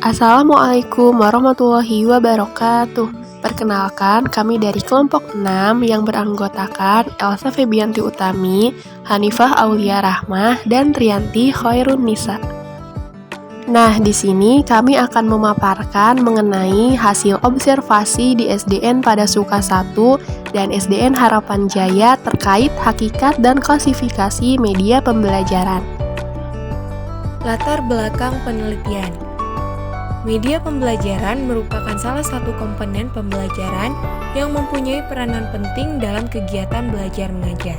Assalamualaikum warahmatullahi wabarakatuh. Perkenalkan, kami dari kelompok 6 yang beranggotakan Elsa Febianti Utami, Hanifah Aulia Rahmah, dan Rianti Khairun Nisa. Nah, di sini kami akan memaparkan mengenai hasil observasi di SDN pada Suka 1 dan SDN Harapan Jaya terkait hakikat dan klasifikasi media pembelajaran. Latar belakang penelitian. Media pembelajaran merupakan salah satu komponen pembelajaran yang mempunyai peranan penting dalam kegiatan belajar mengajar.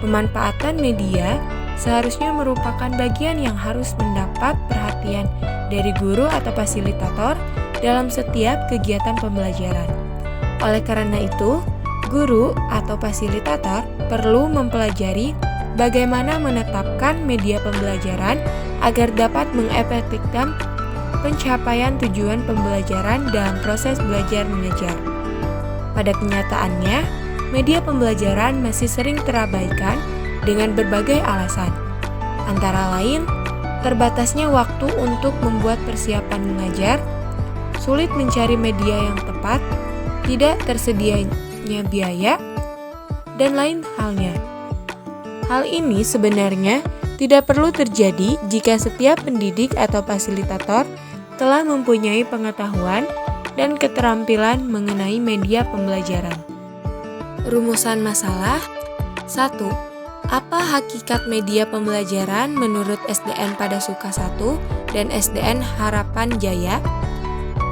Pemanfaatan media seharusnya merupakan bagian yang harus mendapat perhatian dari guru atau fasilitator dalam setiap kegiatan pembelajaran. Oleh karena itu, guru atau fasilitator perlu mempelajari bagaimana menetapkan media pembelajaran agar dapat mengefektifkan pencapaian tujuan pembelajaran dalam proses belajar mengajar. Pada kenyataannya, media pembelajaran masih sering terabaikan dengan berbagai alasan. Antara lain, terbatasnya waktu untuk membuat persiapan mengajar, sulit mencari media yang tepat, tidak tersedianya biaya, dan lain halnya. Hal ini sebenarnya tidak perlu terjadi jika setiap pendidik atau fasilitator telah mempunyai pengetahuan dan keterampilan mengenai media pembelajaran. Rumusan masalah. 1. Apa hakikat media pembelajaran menurut SDN pada Suka 1 dan SDN Harapan Jaya?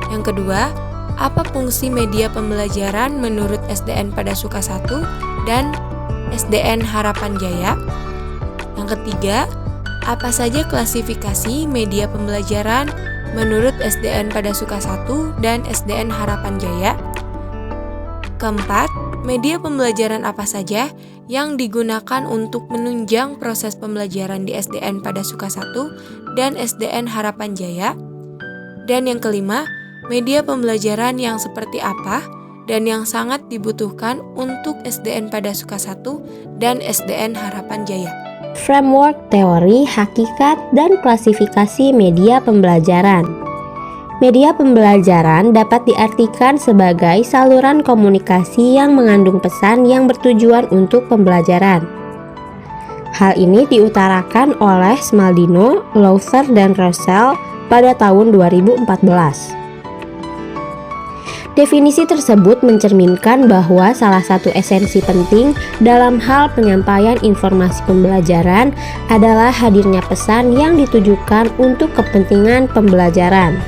Yang kedua, apa fungsi media pembelajaran menurut SDN pada Suka 1 dan SDN Harapan Jaya? Yang ketiga, apa saja klasifikasi media pembelajaran menurut SDN pada Suka 1 dan SDN Harapan Jaya? Keempat, media pembelajaran apa saja yang digunakan untuk menunjang proses pembelajaran di SDN pada Suka 1 dan SDN Harapan Jaya? Dan yang kelima, media pembelajaran yang seperti apa dan yang sangat dibutuhkan untuk SDN pada Suka 1 dan SDN Harapan Jaya? Framework teori, hakikat, dan klasifikasi media pembelajaran. Media pembelajaran dapat diartikan sebagai saluran komunikasi yang mengandung pesan yang bertujuan untuk pembelajaran. Hal ini diutarakan oleh Smaldino, Lowther, dan Russell pada tahun 2014. Definisi tersebut mencerminkan bahwa salah satu esensi penting dalam hal penyampaian informasi pembelajaran adalah hadirnya pesan yang ditujukan untuk kepentingan pembelajaran.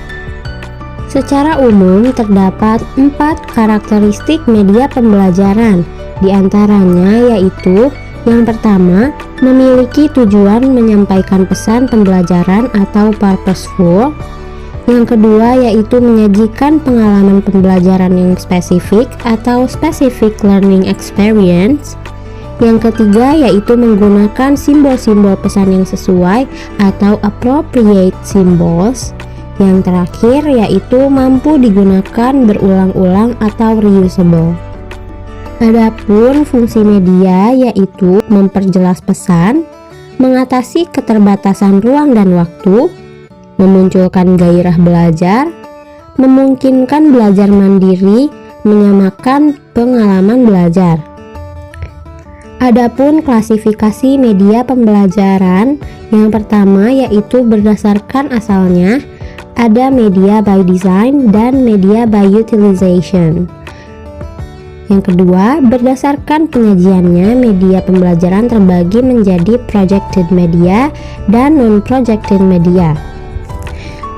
Secara umum, terdapat 4 karakteristik media pembelajaran, di antaranya yaitu: yang pertama, memiliki tujuan menyampaikan pesan pembelajaran atau purposeful. Yang kedua yaitu menyajikan pengalaman pembelajaran yang spesifik atau specific learning experience. Yang ketiga yaitu menggunakan simbol-simbol pesan yang sesuai atau appropriate symbols. Yang terakhir yaitu mampu digunakan berulang-ulang atau reusable. Adapun fungsi media yaitu memperjelas pesan, mengatasi keterbatasan ruang dan waktu, memunculkan gairah belajar, memungkinkan belajar mandiri, menyamakan pengalaman belajar. Adapun klasifikasi media pembelajaran, yang pertama yaitu berdasarkan asalnya, ada media by design dan media by utilization. Yang kedua, berdasarkan penyajiannya, media pembelajaran terbagi menjadi projected media dan non-projected media.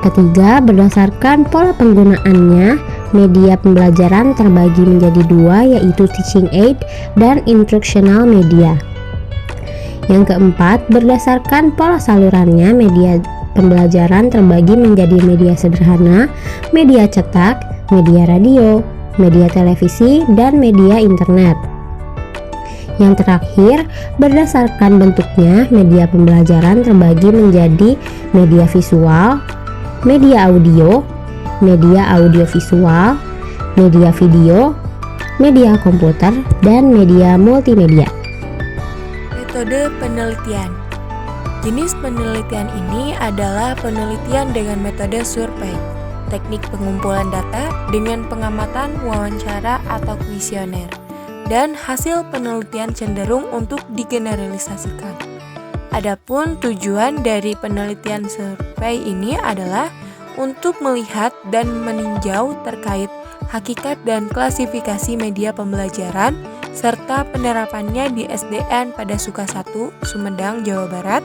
Ketiga, berdasarkan pola penggunaannya, media pembelajaran terbagi menjadi 2 yaitu teaching aid dan instructional media. Yang keempat, berdasarkan pola salurannya, media pembelajaran terbagi menjadi media sederhana, media cetak, media radio, media televisi, dan media internet. Yang terakhir, berdasarkan bentuknya, media pembelajaran terbagi menjadi media visual, media audio, media audiovisual, media video, media komputer, dan media multimedia. Metode penelitian. Jenis penelitian ini adalah penelitian dengan metode survei, teknik pengumpulan data dengan pengamatan wawancara atau kuesioner, dan hasil penelitian cenderung untuk digeneralisasikan. Adapun tujuan dari penelitian survei ini adalah untuk melihat dan meninjau terkait hakikat dan klasifikasi media pembelajaran serta penerapannya di SDN pada Suka 1, Sumedang, Jawa Barat,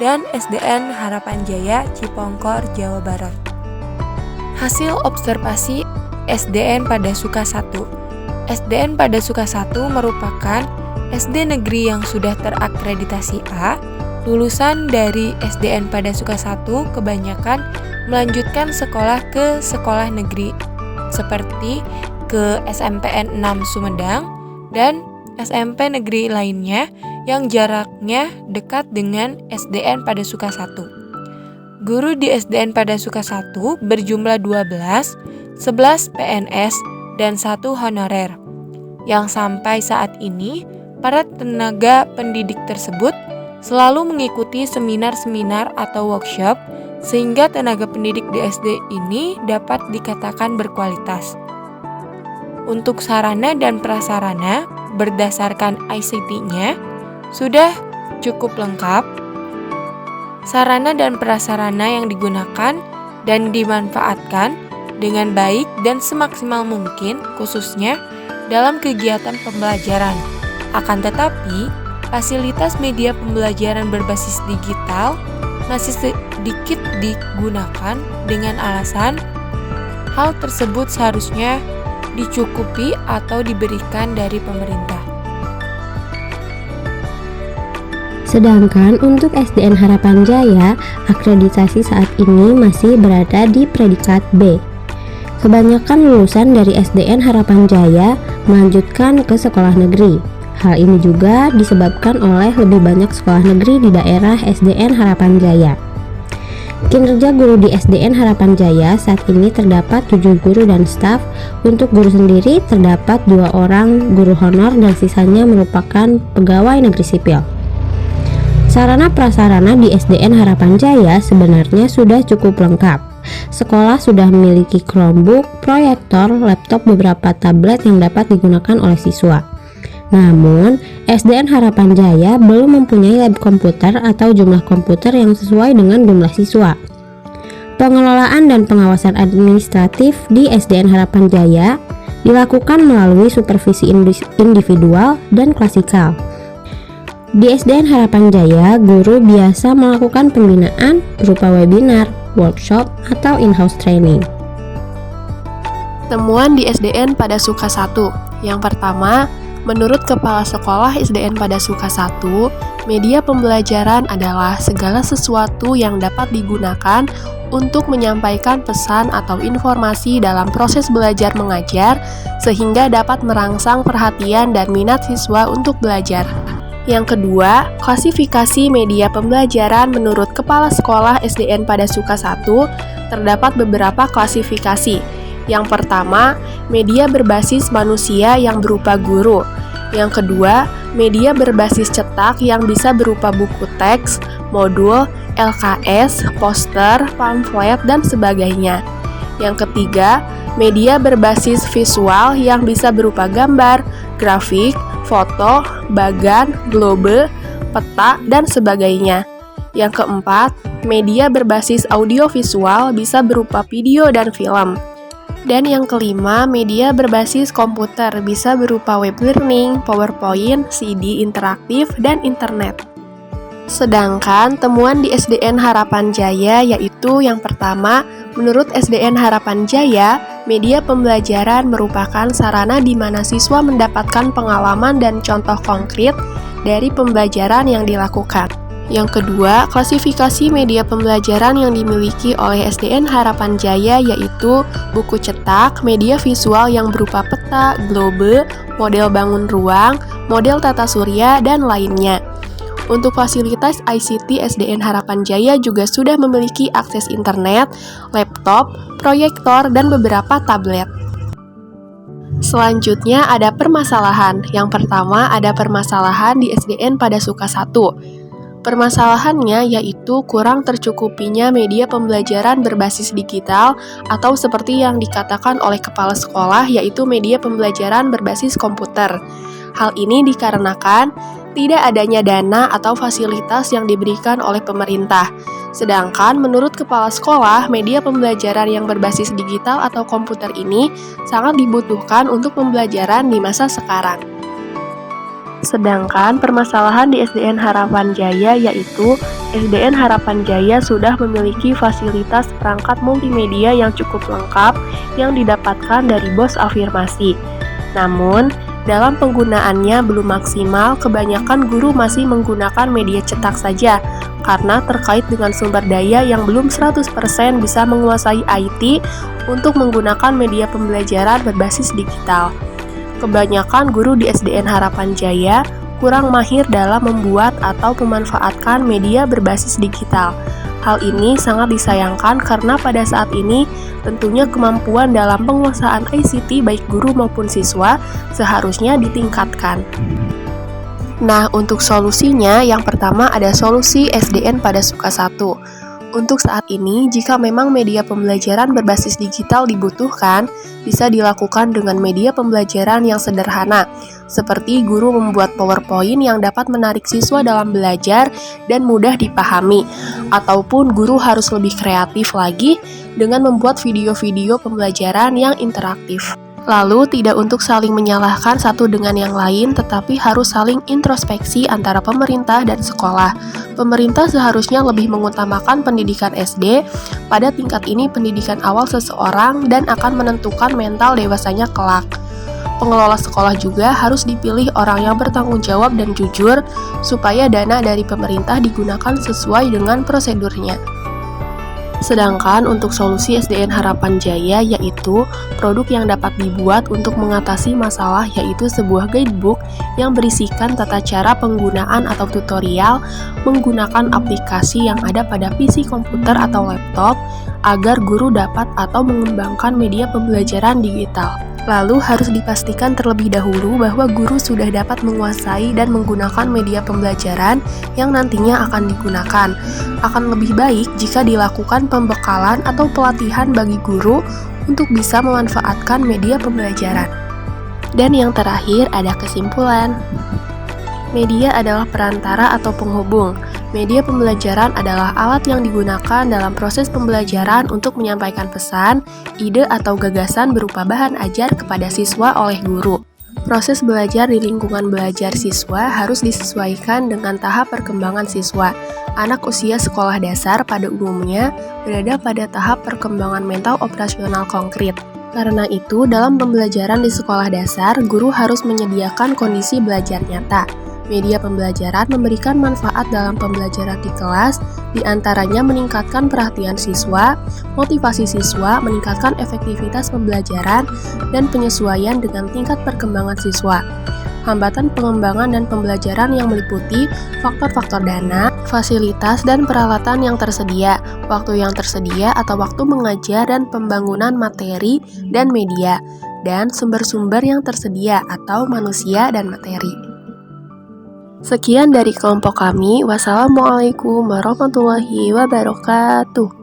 dan SDN Harapan Jaya, Cipongkor, Jawa Barat. Hasil observasi SDN pada Suka 1. SDN pada Suka 1 merupakan SD negeri yang sudah terakreditasi A. Lulusan dari SDN pada Suka 1 kebanyakan melanjutkan sekolah ke sekolah negeri seperti ke SMPN 6 Sumedang dan SMP negeri lainnya yang jaraknya dekat dengan SDN pada Suka 1. Guru di SDN pada Suka 1 berjumlah 12, 11 PNS, dan 1 honorer. Yang sampai saat ini, para tenaga pendidik tersebut selalu mengikuti seminar-seminar atau workshop sehingga tenaga pendidik di SD ini dapat dikatakan berkualitas. Untuk sarana dan prasarana berdasarkan ICT-nya sudah cukup lengkap. Sarana dan prasarana yang digunakan dan dimanfaatkan dengan baik dan semaksimal mungkin khususnya dalam kegiatan pembelajaran. Akan tetapi, fasilitas media pembelajaran berbasis digital masih sedikit digunakan dengan alasan hal tersebut seharusnya dicukupi atau diberikan dari pemerintah. Sedangkan untuk SDN Harapan Jaya, akreditasi saat ini masih berada di predikat B. Kebanyakan lulusan dari SDN Harapan Jaya melanjutkan ke sekolah negeri. Hal ini juga disebabkan oleh lebih banyak sekolah negeri di daerah SDN Harapan Jaya. Kinerja guru di SDN Harapan Jaya saat ini terdapat 7 guru dan staf. Untuk guru sendiri terdapat 2 orang guru honor dan sisanya merupakan pegawai negeri sipil. Sarana prasarana di SDN Harapan Jaya sebenarnya sudah cukup lengkap. Sekolah sudah memiliki Chromebook, proyektor, laptop, beberapa tablet yang dapat digunakan oleh siswa. Namun, SDN Harapan Jaya belum mempunyai lab komputer atau jumlah komputer yang sesuai dengan jumlah siswa. Pengelolaan dan pengawasan administratif di SDN Harapan Jaya dilakukan melalui supervisi individual dan klasikal. Di SDN Harapan Jaya, guru biasa melakukan pembinaan berupa webinar, workshop, atau in-house training. Temuan di SDN pada Suka 1. Yang pertama, menurut Kepala Sekolah SDN pada Suka 1, media pembelajaran adalah segala sesuatu yang dapat digunakan untuk menyampaikan pesan atau informasi dalam proses belajar mengajar sehingga dapat merangsang perhatian dan minat siswa untuk belajar. Yang kedua, klasifikasi media pembelajaran menurut Kepala Sekolah SDN pada Suka 1 terdapat beberapa klasifikasi. Yang pertama, media berbasis manusia yang berupa guru. Yang kedua, media berbasis cetak yang bisa berupa buku teks, modul, LKS, poster, pamflet, dan sebagainya. Yang ketiga, media berbasis visual yang bisa berupa gambar, grafik, foto, bagan, globe, peta, dan sebagainya. Yang keempat, media berbasis audiovisual bisa berupa video dan film. Dan yang kelima, media berbasis komputer bisa berupa web learning, PowerPoint, CD interaktif, dan internet. Sedangkan temuan di SDN Harapan Jaya yaitu yang pertama, menurut SDN Harapan Jaya, media pembelajaran merupakan sarana di mana siswa mendapatkan pengalaman dan contoh konkret dari pembelajaran yang dilakukan. Yang kedua, klasifikasi media pembelajaran yang dimiliki oleh SDN Harapan Jaya yaitu buku cetak, media visual yang berupa peta, globe, model bangun ruang, model tata surya, dan lainnya. Untuk fasilitas ICT, SDN Harapan Jaya juga sudah memiliki akses internet, laptop, proyektor, dan beberapa tablet. Selanjutnya ada permasalahan. Yang pertama ada permasalahan di SDN pada Suka 1. Permasalahannya yaitu kurang tercukupinya media pembelajaran berbasis digital atau seperti yang dikatakan oleh kepala sekolah yaitu media pembelajaran berbasis komputer. Hal ini dikarenakan tidak adanya dana atau fasilitas yang diberikan oleh pemerintah. Sedangkan menurut kepala sekolah, media pembelajaran yang berbasis digital atau komputer ini sangat dibutuhkan untuk pembelajaran di masa sekarang. Sedangkan permasalahan di SDN Harapan Jaya yaitu SDN Harapan Jaya sudah memiliki fasilitas perangkat multimedia yang cukup lengkap yang didapatkan dari BOS Afirmasi. Namun, dalam penggunaannya belum maksimal, kebanyakan guru masih menggunakan media cetak saja karena terkait dengan sumber daya yang belum 100% bisa menguasai IT untuk menggunakan media pembelajaran berbasis digital. Kebanyakan guru di SDN Harapan Jaya kurang mahir dalam membuat atau memanfaatkan media berbasis digital. Hal ini sangat disayangkan karena pada saat ini tentunya kemampuan dalam penguasaan ICT baik guru maupun siswa seharusnya ditingkatkan. Nah, untuk solusinya yang pertama ada solusi SDN pada Suka 1. Untuk saat ini, jika memang media pembelajaran berbasis digital dibutuhkan, bisa dilakukan dengan media pembelajaran yang sederhana, seperti guru membuat PowerPoint yang dapat menarik siswa dalam belajar dan mudah dipahami, ataupun guru harus lebih kreatif lagi dengan membuat video-video pembelajaran yang interaktif. Lalu, tidak untuk saling menyalahkan satu dengan yang lain, tetapi harus saling introspeksi antara pemerintah dan sekolah. Pemerintah seharusnya lebih mengutamakan pendidikan SD, pada tingkat ini pendidikan awal seseorang dan akan menentukan mental dewasanya kelak. Pengelola sekolah juga harus dipilih orang yang bertanggung jawab dan jujur, supaya dana dari pemerintah digunakan sesuai dengan prosedurnya. Sedangkan untuk solusi SDN Harapan Jaya yaitu produk yang dapat dibuat untuk mengatasi masalah yaitu sebuah guidebook yang berisikan tata cara penggunaan atau tutorial menggunakan aplikasi yang ada pada PC komputer atau laptop agar guru dapat atau mengembangkan media pembelajaran digital. Lalu harus dipastikan terlebih dahulu bahwa guru sudah dapat menguasai dan menggunakan media pembelajaran yang nantinya akan digunakan. Akan lebih baik jika dilakukan pembekalan atau pelatihan bagi guru untuk bisa memanfaatkan media pembelajaran. Dan yang terakhir ada kesimpulan. Media adalah perantara atau penghubung. Media pembelajaran adalah alat yang digunakan dalam proses pembelajaran untuk menyampaikan pesan, ide atau gagasan berupa bahan ajar kepada siswa oleh guru. Proses belajar di lingkungan belajar siswa harus disesuaikan dengan tahap perkembangan siswa. Anak usia sekolah dasar pada umumnya berada pada tahap perkembangan mental operasional konkret. Karena itu, dalam pembelajaran di sekolah dasar, guru harus menyediakan kondisi belajar nyata. Media pembelajaran memberikan manfaat dalam pembelajaran di kelas, diantaranya meningkatkan perhatian siswa, motivasi siswa, meningkatkan efektivitas pembelajaran, dan penyesuaian dengan tingkat perkembangan siswa. Hambatan pengembangan dan pembelajaran yang meliputi faktor-faktor dana, fasilitas, dan peralatan yang tersedia, waktu yang tersedia atau waktu mengajar dan pembangunan materi dan media, dan sumber-sumber yang tersedia atau manusia dan materi. Sekian dari kelompok kami. Wassalamualaikum warahmatullahi wabarakatuh.